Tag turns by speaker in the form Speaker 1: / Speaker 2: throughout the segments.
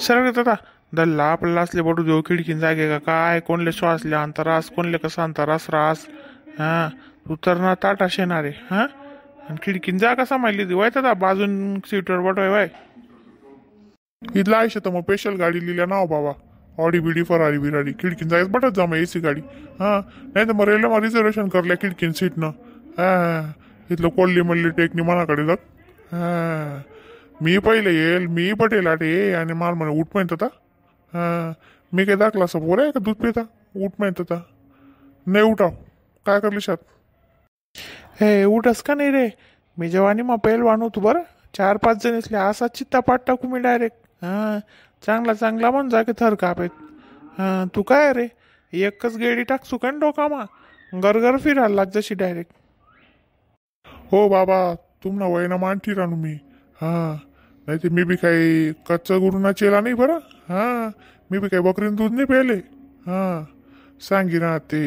Speaker 1: सरळ दादा दल्ला आपल्याला असले बडू देऊ खिडकीन जागे का काय कोणले श्वासले अंतरास कोणले कसा अंतरास रास हा तू तर ना ताटा शेणारे हा आणि खिडकीन जा कसा माहिली ती वाय दादा बाजून सीटवर बटवाय वाय इथला आयुष्य तर मग स्पेशल गाडी लिहिल्या नाव बाबा ऑडी बिडी फरारी बिराडी खिडकीन जायच बटत जा मग एसी गाडी हा नाही तर मग रेल्वे मग रिझर्वेशन करल्या खिडकीन सीटनं हा इथलं कोल्ली मल्ली टेकनी मनाकडे जात हा मी पहिले येईल मी पटेल आटे आणि माल म्हणे उठ माहित होता हा मी काय दाखला असं पोर आहे का दूध पिता उठ माहित होता नाही उठाव काय करली शात हे उठस का नाही रे मी जेव्हा मग पहिलवान होतो बरं 4-5 जण असले असा चित्ता पाठ टाकू मी डायरेक्ट हा चांगला चांगला म्हण जा की थर कापेत हा तू काय रे एकच गेडी टाकसू का डोकामा गरगर फिरायला लाग जशी डायरेक्ट हो बाबा तुमना वयना मानठी रानू मी हा नाही ते मी बी काही कच्चा गुरुना चेला नाही बरं हा मी बी काही बकरीन दूध नाही प्यायले हा सांगी ना ते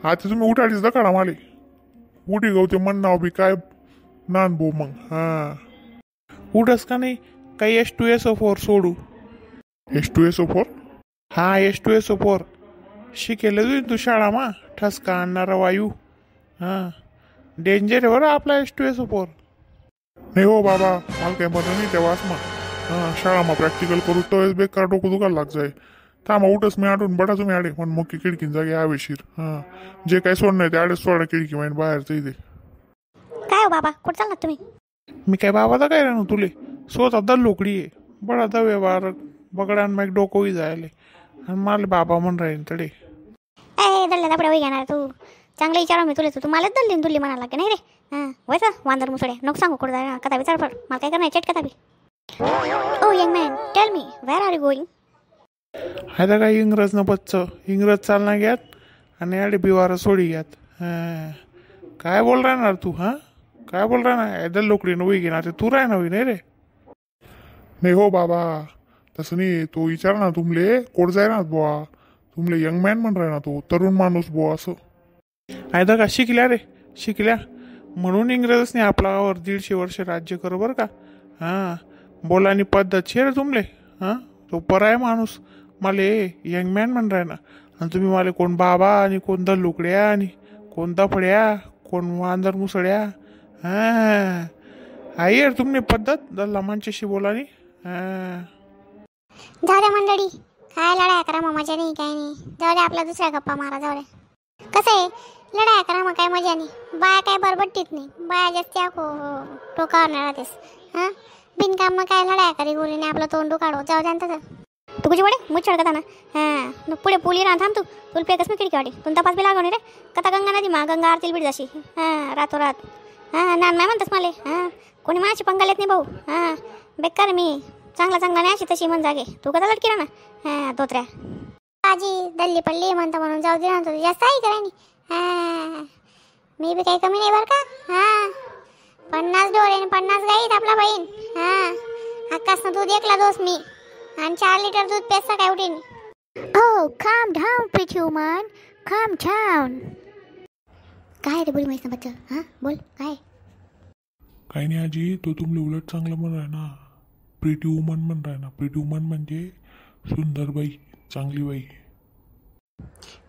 Speaker 1: आता तुम्ही उठाडीच दकाडा माले उठी गवते मन नाव बी काय नान बो मग हा उठस का नाही काही H2SO4 सोडू H2SO4 हा H2SO4 शिकेल तू शाळा मा ठसका आणणारा वायू हा डेंजर आहे बरं आपला H2SO4 नाही हो बाबा मला काही बरं नाही तेव्हाच मग हां शाळा मग प्रॅक्टिकल करू तर बेकार डोकं दुखायला लाग जाय थांबा उठस मी आठवून बडा तुम्ही आडे पण मोठी खिडकीन जागे हवेशीर हां जे काही सोडणं आहे ते आडेच सोडा खिडकी माहीत बाहेरचं इथे
Speaker 2: काय हो बाबा कुठं चाललात तुम्ही?
Speaker 1: मी काय बाबाचा काय राहू तुले स्वतः दल लोकडी आहे बडा दवे बार बगडान मग डोकंही जायले आणि मला बाबा म्हण राहील तडे
Speaker 2: ए दल्ल्या दापड्या वही घेणार तू चांगलं विचारा मी तुले तू मलाच दल्ली तुल्ली म्हणाला की नाही रे हां व्हायचं वांदर मुसड्या नको सांगू कुठं जाय कथा विचार फड मला काय करणार चेट कथा बी ओ young man tell me where are you going?
Speaker 1: हाय तर काय इंग्रज न बच्च इंग्रज चालना घ्यात आणि आडे बिवार सोडी घ्यात हां काय बोल राहणार तू हां काय बोल राहणार ऐदल लोकडी नवी घेणार ते तू राह नवी नाही रे नाही हो बाबा तसं नाही तो विचार ना तुमले कोड जाय ना बुवा तुमले यंग मॅन म्हण राह ना तो तरुण माणूस बुवा असं आयदा का शिकल्या रे शिकल्या म्हणून इंग्रजांनी आपल्यावर 150 वर्ष राज्य कर बरं का हां बोलानी पद्धत शे रे तुमले हां तो पराय माणूस मला यंग मॅन म्हण राह ना आणि तुम्ही मला कोण बाबा आणि कोण दल्लुकड्या आणि कोण दफड्या कोण वांदर मुसड्या हां आई यार तुमने पद्धत दल्ला माणसाशी बोलानी हां
Speaker 2: जाऊ द्या मंडळी काय लढाया करा मग मजा नाही काय नाही जाऊ द्या आपला दुसऱ्या गप्पा मारा जाऊ द्या कसं आहे लढाया करा मग काय मजा नाही बाया काय बरबट्टीत नाही बाया जास्त टोकावर नाही राहतेस हां बिनकाम मग काय लढाया करी गोरीने आपलं तोंड काढू जाऊ द्या तसं तू कुठे पडे मुच चढकता ना हां पुढे पुली राहा थांब तू तुला पेकस मी खिडकी तुला तपास बी लागवणे रे कथा गंगा नदी मा गंगा आरतील बीड जशी हां रातोरात हां नान नाही म्हणतस मला हां कोणी माझी पंगाल येत नाही भाऊ हां बेकार मी चांगला चांगला नाही अशी तशी म्हण जागे तू कसा लटकी ना हां धोत्र्या आजी दल्ली पडली म्हणता म्हणून जाऊ दे ना जास्त आहे कराय नाही हां मी बी काही कमी नाही बरं का हां 50 डोळे 50 गाईत आपला बहीण हां आकाशनं दूध एकला दोस मी आणि 4 लिटर दूध पेसा काय उठीन ओ काम डाऊन प्रिटी वुमन काम डाऊन काय रे बोल माहिती बच्चा हां बोल काय
Speaker 1: काही नाही आजी तो तुमले उलट चांगलं म्हण आहे ना प्रिटी वुमन म्हण राह ना प्रिटी वुमन म्हणजे सुंदर बाई चांगली बाई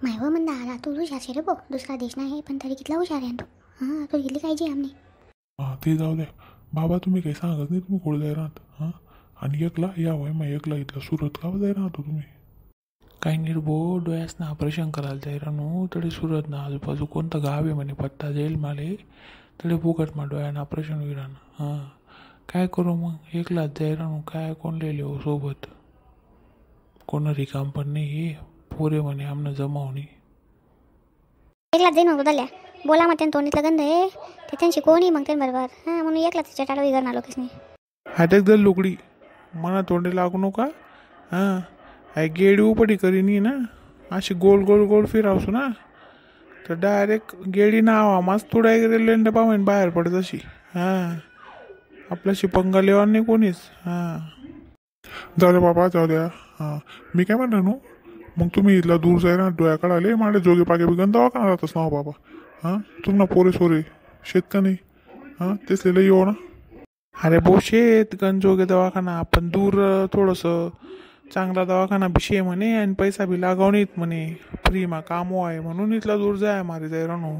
Speaker 2: मायव म्हणता आला तू हुशार रे बो दुसरा देश नाही पण तरी कितला हुशार आहे तू हां तू किती काय जी आमने
Speaker 1: हां ते जाऊ द्या बाबा तुम्ही काही सांगत नाही तुम्ही कोण जाय राहत हां आणि एकला या वय मग एकला इथला सुरत का जाय राहतो तुम्ही काही निर्भो डोळ्यासनं ऑपरेशन करायला जाय राहू तरी सुरत ना आजूबाजू कोणतं गाव आहे म्हणे पत्ता जाईल माले तरी फुकट मा डोळ्यानं ऑपरेशन होईल हां काय करू मग एकलाच जाय राहू काय कोण लिहिले हो सोबत कोण रिकाम पण नाही हे पोरे म्हणे आमनं जमावणी
Speaker 2: एकलाच जाईन मग बदलल्या बोला मग त्यानं तोंडीतलं गंध आहे ते त्यांची कोणी मग ते बरोबर हां म्हणून एकलाच चटाडा विगरणार लोकेशनी
Speaker 1: हात एकदम लुकडी मना तोंडी लागू नका हां आई गेडी उपडी करीनी ना अशी गोल गोल गोल फिरावसू ना तर डायरेक्ट गेडी नावा मस्त तुडा रेल्वे पाहून बाहेर पडत अशी हां आपल्याशी पंगा लेवा नाही कोणीच हां जाऊ द्या बाबा जाऊ द्या हां मी काय म्हणतो नो मग तुम्ही इथला दूर जाय ना डोळ्याकडे आले माझे जोगे पागे बी गंदा का राहतच ना बाबा हां तुम्हाला पोरे सोरे शेत का नाही हां तेच लिहिलं येऊ ना अरे बोशेत गंजोगे दवाखाना पण दूर थोडंसं चांगला दवाखाना बी शे म्हणे आणि पैसा बी लागावणीत म्हणे फ्रीमा काम आहे म्हणून इथला दूर जाय मारे जाय रणू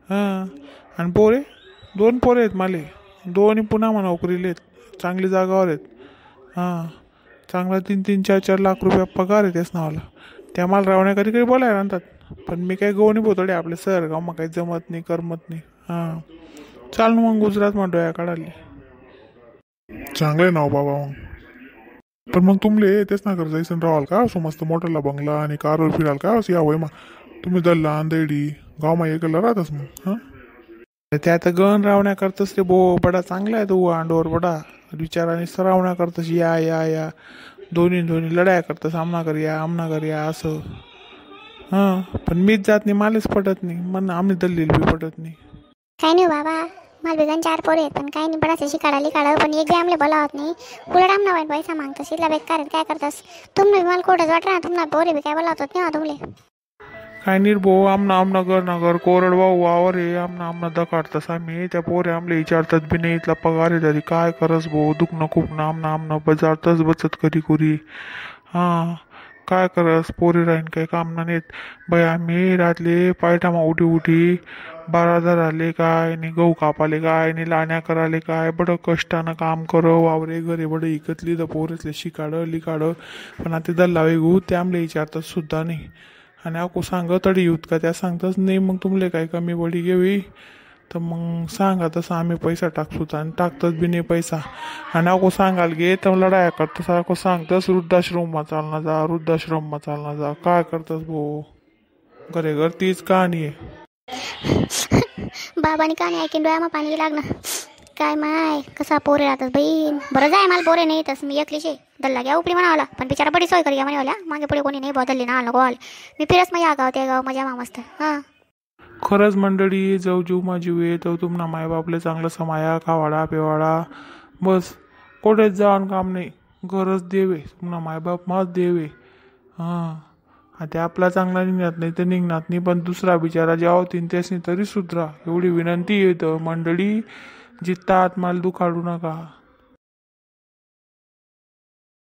Speaker 1: हां. आणि पोरे 2 पोरे आहेत माले, दोन्ही पुन्हा नोकरीले आहेत, चांगली जागावर आहेत. हां, चांगला 3-3 4-4 लाख रुपये पगार आहे त्याच नावाला. त्या मला रावण्या कधी कधी बोलायला आणतात, पण मी काही गवणी बोतडे आपले सर गाव मग काही जमत नाही करमत नाही. हां, चाल ना मग गुजरात मग डोया काढाले.
Speaker 3: चांगलं आहे नाव बाबा मग. पण मग तुमले तेच ना कर जायचं राहाल का असं मस्त मोठला बंगला आणि कारवर फिराल का असं यावय मग तुम्ही दल्ला अंधेडी गावमा एकला राहतस मग. हां,
Speaker 1: त्यात गण रावण्या करतस रे बो, बडा चांगला आहे तो अंडोर बडा विचाराने सरावण्या करतस या या या दोन्ही लढाया करतस आमना कर या असं. हां, पण मीच जात नाही, मालेच पटत नाही, मन आम्ही दल्लील बी पटत नाही.
Speaker 2: काही नाही बाबा, मला बेगन 4 पोरे आहेत, पण काही नाही बडाच शिकाडा पण एक बी आमले बोला होत नाही. उलट आमना वाईट पैसा मागतस, इथला बेकार काय करतस तुम्ही मला खोटंच वाट ना, तुम्हाला पोरे बी काय बोला होत नाही तुमले.
Speaker 1: काय निर्भो आमना घर कोरड वावर आहे आमना दकाडतस आम्ही, त्या पोरे आमले विचारतात बी नाही, इथला पगार आहे तरी काय करस भो, दुखणं खूप ना आमना बजारतच बचत करी. हां, काय करस पोरी राहीन काही काम ना नेत बाई, आम्ही रातले पायटामा उठी 12 आले काय नि गहू कापाले काय नि लाण्या कराले काय, बडं कष्टानं काम करो वावरे घरे बडं इकतली तर पोरेसले लिकाड. पण आता दल्ला वेगू ते आमले विचारतात सुद्धा नाही. आणि अको सांग तडी युत का त्या सांगताच नाही, मग तुमले काय कमी बडी घेवी तर मग सांगा तसं आम्ही पैसा टाकसूत आणि टाकतच बी नाही पैसा. आणि अको सांगाल गे तर लढाया करतस, अको सांगतस वृद्धाश्रममा चालना जा काय करतस भो, घरे घर तीच कहाणी आहे.
Speaker 2: बाबानी कहाणी ऐकून डोळ्यामा पाणी लागणं. काय माय कसा पोरे राहतात बहीण, बरं जाय मला पोरे नाही तस मी एकलीचे दल्ला घ्या उपडी म्हणावला, पण बिचारा बडी सोय करी म्हणावल्या, मागे पुढे कोणी नाही बदलले ना नको आले मी फिरस मग या गाव त्या गाव मजा मस्त. हां,
Speaker 1: खरंच मंडळी जाऊ जीव माझी वे तो तुम्हाला मायबापले चांगलं समाया खावाडा पेवाडा बस, कोठेच जाऊन काम नाही, गरज देवे तुम्हाला मायबाप माच देवे. हां, आता आपला चांगला निघत नाही तर निघणार नाही, पण दुसरा बिचारा जेव्हा तीन त्यासनी तरी सुधरा एवढी विनंती येतं मंडळी. जित्ता आत्माला दुखाडू नका.